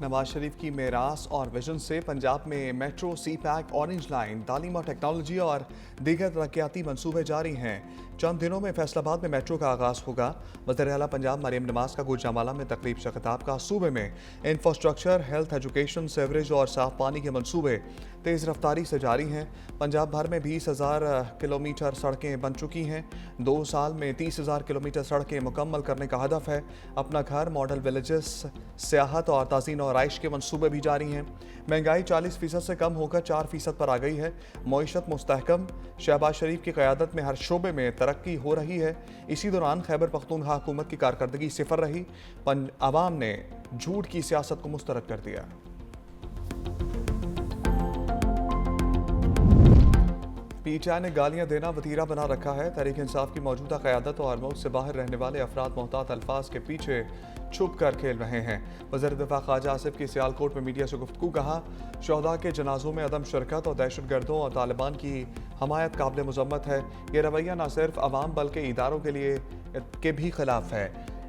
नवाज शरीफ की मेरास और विजन से पंजाब में मेट्रो, सी पैक, ऑरेंज लाइन, तालीम और टेक्नोलॉजी और दीगर तरक्याती मंसूबे जारी हैं। चंद दिनों में फैसलाबाद में मेट्रो का आगाज होगा। वज़ीर आला पंजाब मरियम नवाज का गुजरांवाला में तकरीब से खिताब का सूबे में इंफ्रास्ट्रक्चर, हेल्थ, एजुकेशन, सेवरेज और साफ पानी के मंसूबे तेज़ रफ्तारी से जारी हैं। पंजाब भर में 20,000 किलोमीटर सड़कें बन चुकी हैं। 2 साल में 30,000 किलोमीटर सड़कें मुकम्मल करने का हदफ है। अपना घर, मॉडल विलेजेस, सियाहत और ताज़ीन और आइश के मंसूबे भी जारी हैं। महंगाई 40% से कम होकर 4% पर आ गई है। मईशत मुस्तहकम। शहबाज शरीफ की क़यादत में हर शोबे में तरक्की हो रही है। इसी दौरान खैबर पख्तूनख्वा हुकूमत की कारकर्दगी सिफर रही। अवाम ने झूठ की सियासत को मुस्तरद कर दिया। पीटीआई ने गालियां देना वतीरा बना रखा है। तहरीक इंसाफ की मौजूदा क़यादत और मुल्क से बाहर रहने वाले अफराद मोहतात अल्फाज के पीछे छुप कर खेल रहे हैं। वज़ीर दिफा ख्वाजा आसिफ की सियालकोट में मीडिया से गुफ्तगू। कहा, शहदा के जनाजों में अदम शिरकत और दहशतगर्दों और तालिबान की हमायत काबिल मज़म्मत है। ये रवैया न सिर्फ अवाम बल्कि इदारों के लिए के भी खिलाफ है।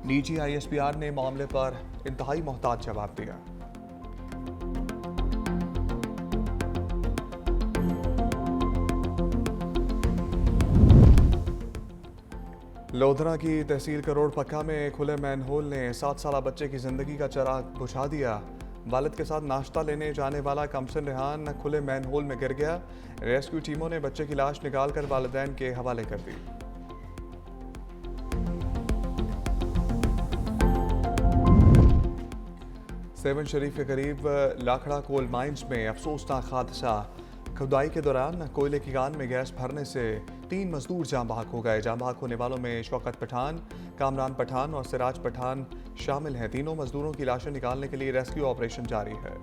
DG ISPR ने मामले पर इंतहाई मोहतात जवाब दिया। लोधरा की तहसील करोड़ पक्का में खुले मैनहोल ने 7 साला बच्चे की जिंदगी का चिराग बुझा दिया। वालिद के साथ नाश्ता लेने जाने वाला कमसन रेहान खुले मैनहोल में गिर गया। रेस्क्यू टीमों ने बच्चे की लाश निकालकर वालिदैन के हवाले कर दी। सेवन शरीफ के करीब लाखड़ा कोल माइंस में अफसोसनाक हादसा। खुदाई के दौरान कोयले की गान में गैस भरने से 3 मजदूर जाँ बहक हो गए। जाँ बहक होने वालों में शौकत पठान, कामरान पठान और सिराज पठान शामिल हैं। तीनों मजदूरों की लाशें निकालने के लिए रेस्क्यू ऑपरेशन जारी है।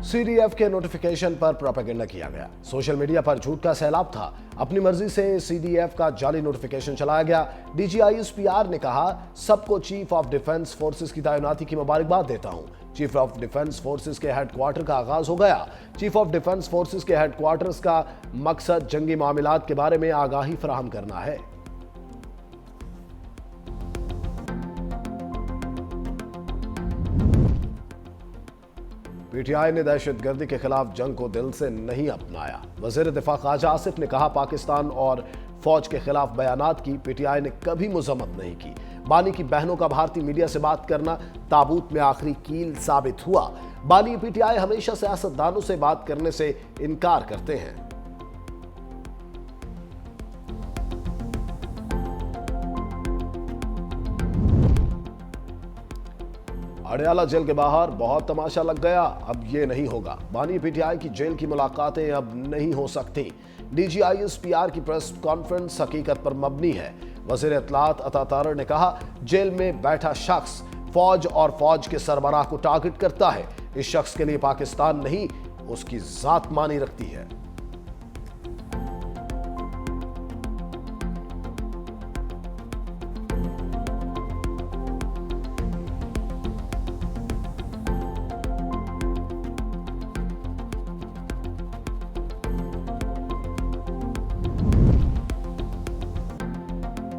CDF के नोटिफिकेशन पर प्रोपेगेंडा किया गया। सोशल मीडिया पर झूठ का सैलाब था। अपनी मर्जी से CDF का जाली नोटिफिकेशन चलाया गया। DG ISPR ने कहा, सबको चीफ ऑफ डिफेंस फोर्सेस की तैनाती की मुबारकबाद देता हूं। चीफ ऑफ डिफेंस फोर्सेस के हेडक्वार्टर का आगाज हो गया। चीफ ऑफ डिफेंस फोर्सेस के हेडक्वार्टर्स का मकसद जंगी मामलात के बारे में आगाही फराहम करना है। PTI ने दहशतगर्दी के खिलाफ जंग को दिल से नहीं अपनाया। वज़ीर दिफा ख्वाजा आसिफ ने कहा, पाकिस्तान और फौज के खिलाफ बयानात की PTI ने कभी मजम्मत नहीं की। बानी की बहनों का भारतीय मीडिया से बात करना ताबूत में आखिरी कील साबित हुआ। बानी PTI हमेशा सियासतदानों से बात करने से इनकार करते हैं। अडयाला जेल के बाहर बहुत तमाशा लग गया, अब ये नहीं होगा। बानी PTI की जेल की मुलाकातें अब नहीं हो सकती। DG ISPR की प्रेस कॉन्फ्रेंस हकीकत पर मबनी है। वज़ीर इत्तलात अता तारर ने कहा, जेल में बैठा शख्स फौज और फौज के सरबराह को टारगेट करता है। इस शख्स के लिए पाकिस्तान नहीं, उसकी जात मानी रखती है।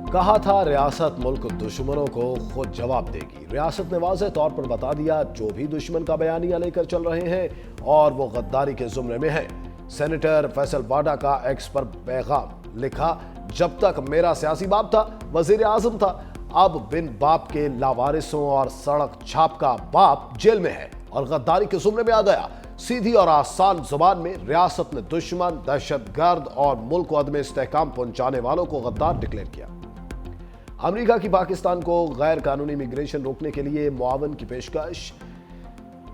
कहा था, रियासत मुल्क दुश्मनों को खुद जवाब देगी। रियासत ने वाज़ेह तौर पर बता दिया, जो भी दुश्मन का बयानिया लेकर चल रहे हैं और वो गद्दारी के जुम्रे में है। सेनेटर फैसल वाडा का एक्स पर पैगाम लिखा, जब तक मेरा सियासी बाप था, वजीर आजम था, अब बिन बाप के लावारिसों और सड़क छाप का बाप जेल में है और गद्दारी के जुम्रे में आ गया। सीधी और आसान जुबान में रियासत ने दुश्मन, दहशतगर्द और मुल्क को अदम इस्तेहकाम पहुंचाने वालों को गद्दार डिक्लेयर किया। अमेरिका की पाकिस्तान को गैर कानूनी इमिग्रेशन रोकने के लिए मुआवन की पेशकश।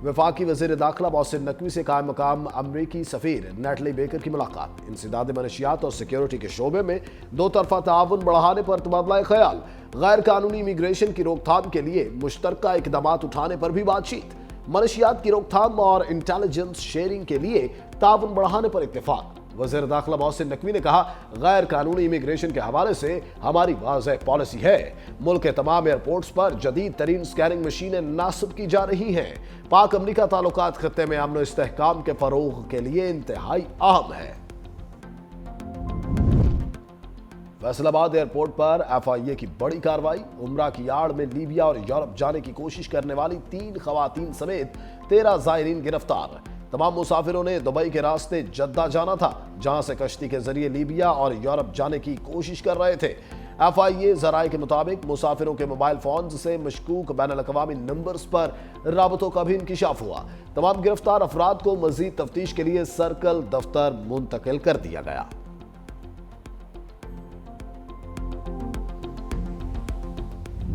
वफाकी वजीर दाखिला मोहसिन नकवी से कायम मकाम अमरीकी सफीर नेटली बेकर की मुलाकात। इंसदाद मनशियात और सिक्योरिटी के शोबे में 2 तरफा ताउन बढ़ाने पर तबादला ख्याल। गैर कानूनी इमिग्रेशन की रोकथाम के लिए मुश्तरका इकदाम उठाने पर भी बातचीत। मनशियात की रोकथाम और इंटेलिजेंस शेयरिंग के लिए ताउन बढ़ाने पर इत्तेफाक। वज़ीर दाखिला मोहसिन नकवी ने कहा, गैर कानूनी इमिग्रेशन के हवाले से हमारी वाज़ेह पॉलिसी है। मुल्क के तमाम एयरपोर्ट्स पर जदीद तरीन स्कैनिंग मशीनें नासिब की जा रही हैं। पाक अमरीका ताल्लुकात खत्ते में अमन इस्तेहकाम के फरोग के लिए इंतहाई अहम है। फैसलाबाद एयरपोर्ट पर FIA की बड़ी कार्रवाई। उम्रा की आड़ में लीबिया और यूरोप जाने की कोशिश करने वाली 3 खवातीन समेत 13 ज़ायरीन गिरफ्तार। तमाम मुसाफिरों ने दुबई के रास्ते जद्दा जाना था, जहां से कश्ती के जरिए लीबिया और यूरोप जाने की कोशिश कर रहे थे। FIA जराये के मुताबिक मुसाफिरों के मोबाइल फोन से मशकूक बैनुल-अक़वामी नंबर्स पर राबतों का भी इंकिशाफ हुआ। तमाम गिरफ्तार अफराद को मजीद तफ्तीश के लिए सर्कल दफ्तर मुंतकिल कर दिया गया।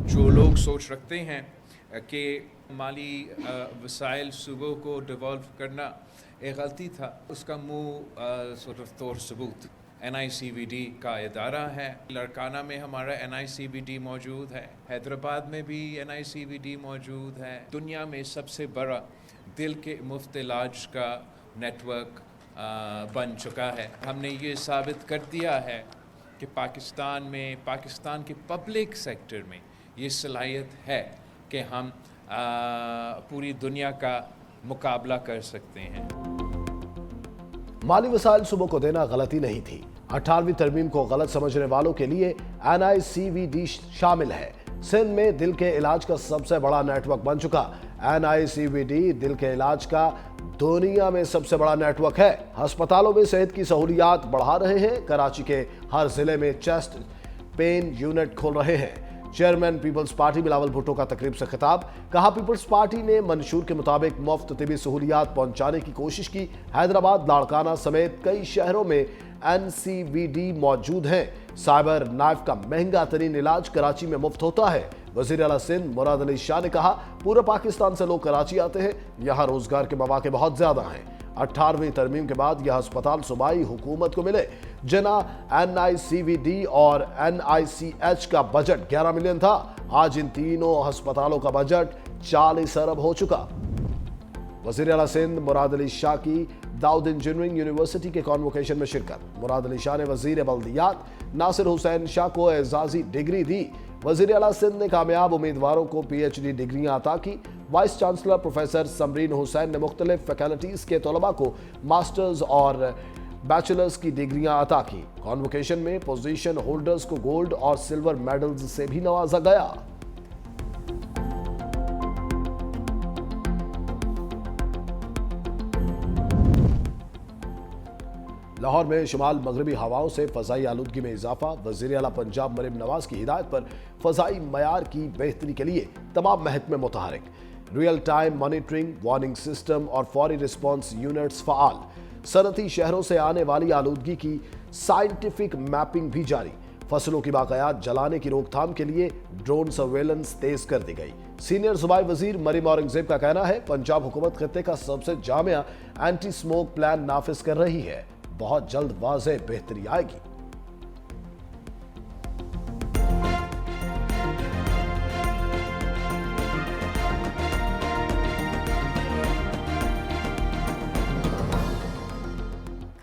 जो लोग सोच रखते हैं कि माली वसाइल सूबों को डिवॉल्व करना एक गलती था, उसका मुंह तौर सबूत NICVD का इदारा है। लड़काना में हमारा NICVD मौजूद है, हैदराबाद में भी NICVD मौजूद है। दुनिया में सबसे बड़ा दिल के मुफ्त इलाज का नेटवर्क बन चुका है। हमने ये साबित कर दिया है कि पाकिस्तान के पब्लिक सेक्टर में ये सलाहियत है कि हम पूरी दुनिया का मुकाबला कर सकते हैं। माली वसाइल सूबों को देना गलती नहीं थी। 18वीं तरमीम को गलत समझने वालों के लिए NICVD शामिल है। सिंध में दिल के इलाज का सबसे बड़ा नेटवर्क बन चुका। NICVD दिल के इलाज का दुनिया में सबसे बड़ा नेटवर्क है। अस्पतालों में सेहत की सहूलियात बढ़ा रहे हैं। कराची के हर जिले में चेस्ट पेन यूनिट खोल रहे हैं। चेयरमैन पीपल्स पार्टी बिलावल भुट्टो का तकरीब से खिताब। कहा, पीपल्स पार्टी ने मंशूर के मुताबिक मुफ्त तिबी सहूलियात पहुंचाने की कोशिश की। हैदराबाद, लाड़काना समेत कई शहरों में NCVD मौजूद हैं। साइबर नाइफ का महंगा तरीन इलाज कराची में मुफ्त होता है। वजीर आला सिंध मुराद अली शाह ने कहा, पूरे पाकिस्तान से लोग कराची आते हैं, यहाँ रोजगार के मौके बहुत ज्यादा हैं। 18वीं तरमीम के बाद यह अस्पताल सूबाई हुकूमत को मिले। जना NICVD और NICH का बजट 11 मिलियन था। आज इन तीनों अस्पतालों का बजट 40 अरब हो चुका। वजीर आला सिंध मुराद अली शाह की दाऊद इंजीनियरिंग यूनिवर्सिटी के कॉन्वोकेशन में शिरकत। मुराद अली शाह ने वजीर बल्दियात नासिर हुसैन शाह को एजाजी डिग्री दी। वजीर आला सिंध ने कामयाब उम्मीदवारों को PhD डिग्रियां अता की। Vice chancellor professor Samreen Hussain ने मुख्तलिफ फैकल्टीज के तलबा को मास्टर्स और बैचलर्स की डिग्रियां अता की। कॉन्वोकेशन में पोजीशन होल्डर्स को गोल्ड और सिल्वर मेडल्स से भी नवाजा गया। लाहौर में शुमाल मगरबी हवाओं से फजाई आलूदगी में इजाफा। वजीर आला पंजाब मरीम नवाज की हिदायत पर फजाई मयार की बेहतरी के लिए तमाम महकमे मुतहरिक। Real time monitoring, warning system और फौरी रिस्पॉन्स यूनिट्स फ़आल। सनती शहरों से आने वाली आलूदगी की साइंटिफिक मैपिंग भी जारी। फसलों की बाक़यात जलाने की रोकथाम के लिए ड्रोन सर्वेलेंस तेज कर दी गई। सीनियर सूबाई वजीर मरीम औरंगजेब का कहना है, पंजाब हुकूमत खित्ते का सबसे जामिया एंटी स्मोक प्लान नाफिज कर रही है। बहुत जल्द वाज़ेह बेहतरी आएगी।